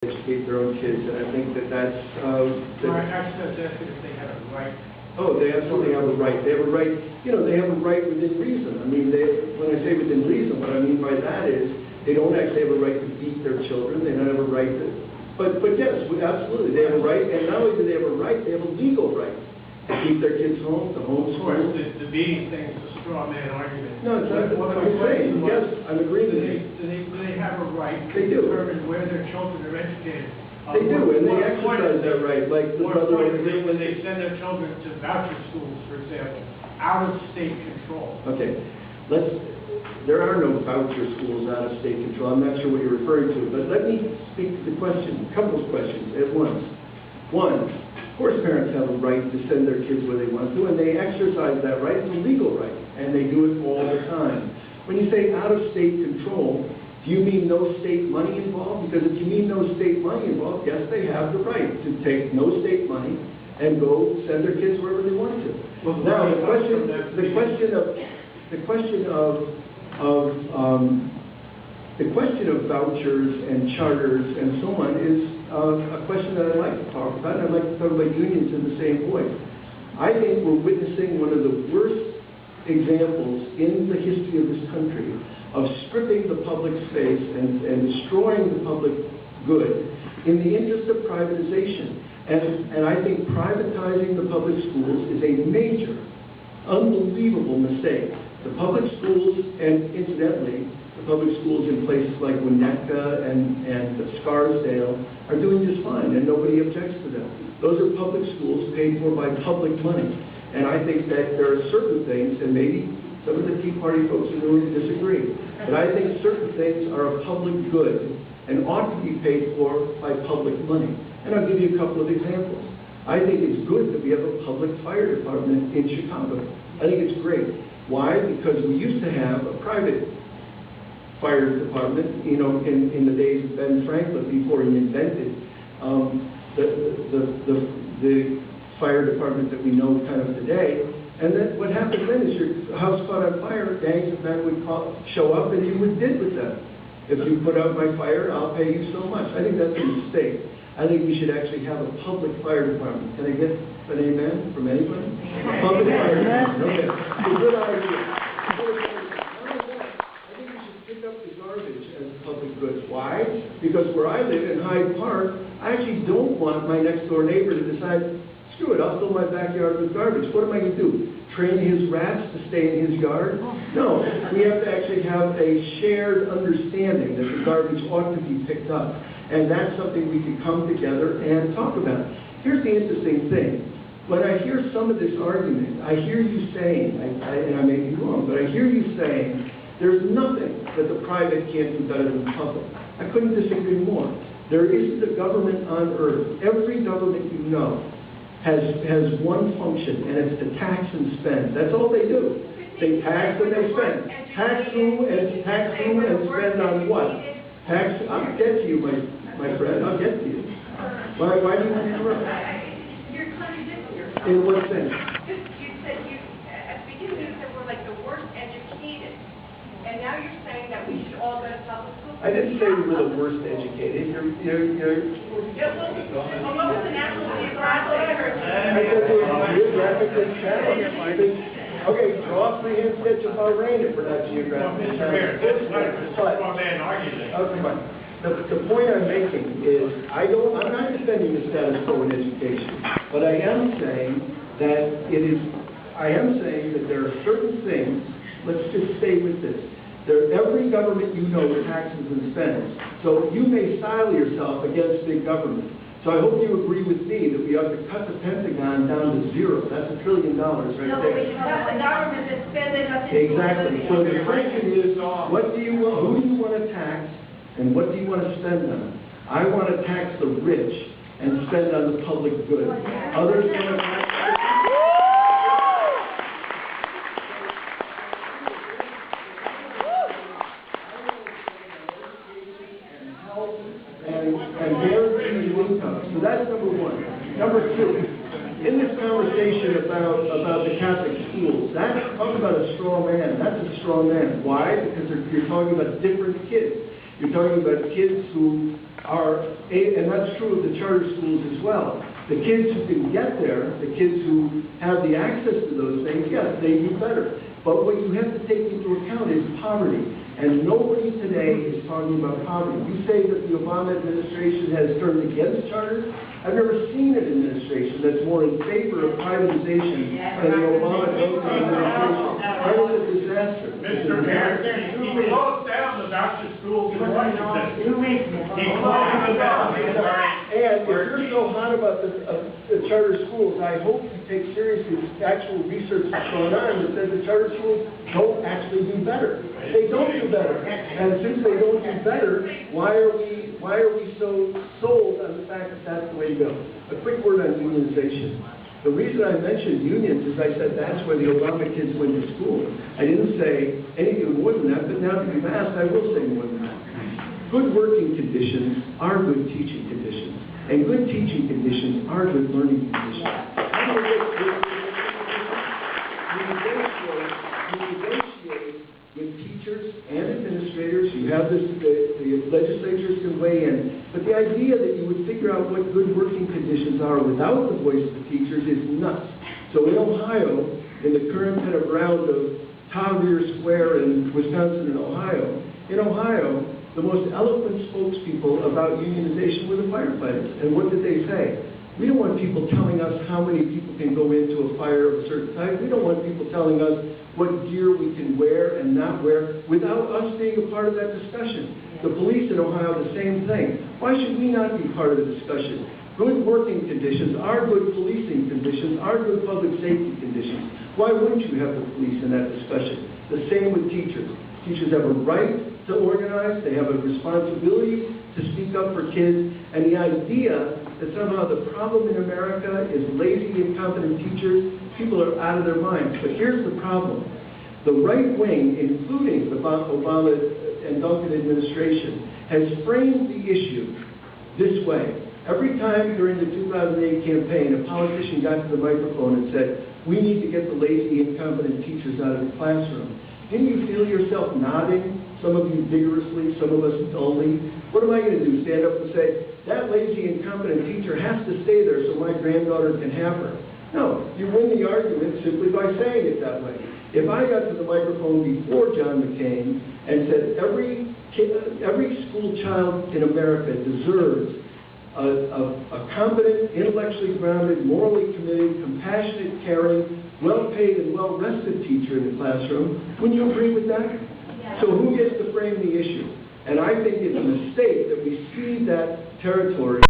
educate their own kids, and I think that that's... Actually, that's if they have a right. Oh, they absolutely have a right. They have a right, you know, they have a right within reason. I mean, when I say within reason, what I mean by that is they don't actually have a right to beat their children. They don't have a right to... But yes, absolutely, they have a right, and not only do they have a right, they have a legal right to keep their kids home, to homeschool. Of course, the beating thing is a straw man argument. No, it's not what I'm saying. Yes, I'm agreeing with you. Do they have a right to They do. determine where their children are educated? They do, and they exercise that right, like the other when they send their children to voucher schools, for example, out of state control. Okay, there are no voucher schools out of state control. I'm not sure what you're referring to, but let me speak to the question, a couple of questions at once. One, of course parents have a right to send their kids where they want to, and they exercise that right. It's a legal right, and they do it all the time. When you say out of state control, do you mean no state money involved? Because if you mean no state money involved, yes, they have the right to take no state money and go send their kids wherever they want to. Well, now, the question of vouchers and charters and so on is a question that I'd like to talk about. And I'd like to talk about unions in the same voice. I think we're witnessing one of the worst examples in the history of this country of stripping the public space and destroying the public good in the interest of privatization. And I think privatizing the public schools is a major, unbelievable mistake. The public schools, and incidentally, the public schools in places like Winnetka and Scarsdale are doing just fine, and nobody objects to them. Those are public schools paid for by public money. And I think that there are certain things, and maybe some of the Tea Party folks are going to disagree, but I think certain things are a public good and ought to be paid for by public money. And I'll give you a couple of examples. I think it's good that we have a public fire department in Chicago. I think it's great. Why? Because we used to have a private fire department, you know, in the days of Ben Franklin, before he invented the fire department that we know kind of today. And then what happens then is your house caught on fire, gangs of men would show up and you would bid with them. If you put out my fire, I'll pay you so much. I think that's a mistake. I think we should actually have a public fire department. Can I get an amen from anybody? Public fire department. Okay. It's a good idea. I think we should pick up the garbage as public goods. Why? Because where I live in Hyde Park, I actually don't want my next door neighbor to decide, screw it, I'll fill my backyard with garbage. What am I going to do? Train his rats to stay in his yard? No, we have to actually have a shared understanding that the garbage ought to be picked up. And that's something we can come together and talk about. Here's the interesting thing. When I hear some of this argument, I hear you saying, and I may be wrong, but I hear you saying, there's nothing that the private can't do better than the public. I couldn't disagree more. There isn't a government on earth, every government you know, has one function, and it's to tax and spend. That's all they do. They tax and they spend. Tax who and spend on what? Tax. I'll get to you, my friend. I'll get to you. Why do you want to interrupt? You're contradicting yourself. In what sense? You said at the beginning you said we're like the worst educated, and now you're saying that we should all go to public school. I didn't say we were the worst educated. Yeah, well, what was the National Geographic? Okay, draw three hand sketch of Bahrain if we're not geographic. The point I'm making is I'm not defending the status quo in education, but I am saying that there are certain things. Let's just stay with this. Every government you know taxes and spends. So you may style yourself against big government. So I hope you agree with me that we ought to cut the Pentagon down to zero. That's $1 trillion right there. No, but we should have the government that's spending nothing. Exactly. So the question is, who do you want to tax and what do you want to spend on? I want to tax the rich and spend on the public good. Others want to tax and guaranteed income. So that's number one. Number two, in this conversation about the Catholic schools, talk about a straw man. That's a straw man. Why? Because you're talking about different kids. You're talking about kids who are, and that's true of the charter schools as well. The kids who can get there, the kids who have the access to those things, yes, they do better. But what you have to take into account is poverty. And nobody today is talking about poverty. You say that the Obama administration has turned against charters. I've never seen an administration that's more in favor of privatization than the Obama administration. That was a disaster. Mr. Mayor, he closed down the voucher schools in Washington. He closed them down. And if you're so hot about the charter schools, I hope you take seriously the actual research that's going on that says the charter schools don't actually do better. They don't do better. And since they don't do better, why are we so sold on the fact that that's the way to go? A quick word on unionization. The reason I mentioned unions is I said that's where the Obama kids went to school. I didn't say anything more than that, but now that you've asked, I will say more than that. Good working conditions are good teaching conditions, and good teaching conditions are good learning conditions. You negotiate with teachers and administrators. You have this, the legislatures can weigh in. But the idea that you would figure out what good working conditions are without the voice of the teachers is nuts. So in Ohio, in the current kind of round of Tahrir Square in Wisconsin and in Ohio, the most eloquent spokespeople about unionization were the firefighters. And what did they say? We don't want people telling us how many people can go into a fire of a certain type. We don't want people telling us what gear we can wear and not wear without us being a part of that discussion. The police in Ohio, the same thing. Why should we not be part of the discussion? Good working conditions are good policing conditions, are good public safety conditions. Why wouldn't you have the police in that discussion? The same with teachers. Teachers have a right to organize, they have a responsibility to speak up for kids, and the idea that somehow the problem in America is lazy, incompetent teachers, people are out of their minds. But here's the problem. The right wing, including the Obama and Duncan administration, has framed the issue this way. Every time during the 2008 campaign, a politician got to the microphone and said, we need to get the lazy, incompetent teachers out of the classroom. Didn't you feel yourself nodding? Some of you vigorously, some of us dully. What am I going to do, stand up and say, that lazy, incompetent teacher has to stay there so my granddaughter can have her? No, you win the argument simply by saying it that way. If I got to the microphone before John McCain and said every school child in America deserves a competent, intellectually grounded, morally committed, compassionate, caring, well-paid and well-rested teacher in the classroom, wouldn't you agree with that? Yeah. So who gets to frame the issue? And I think it's a mistake that we cede that territory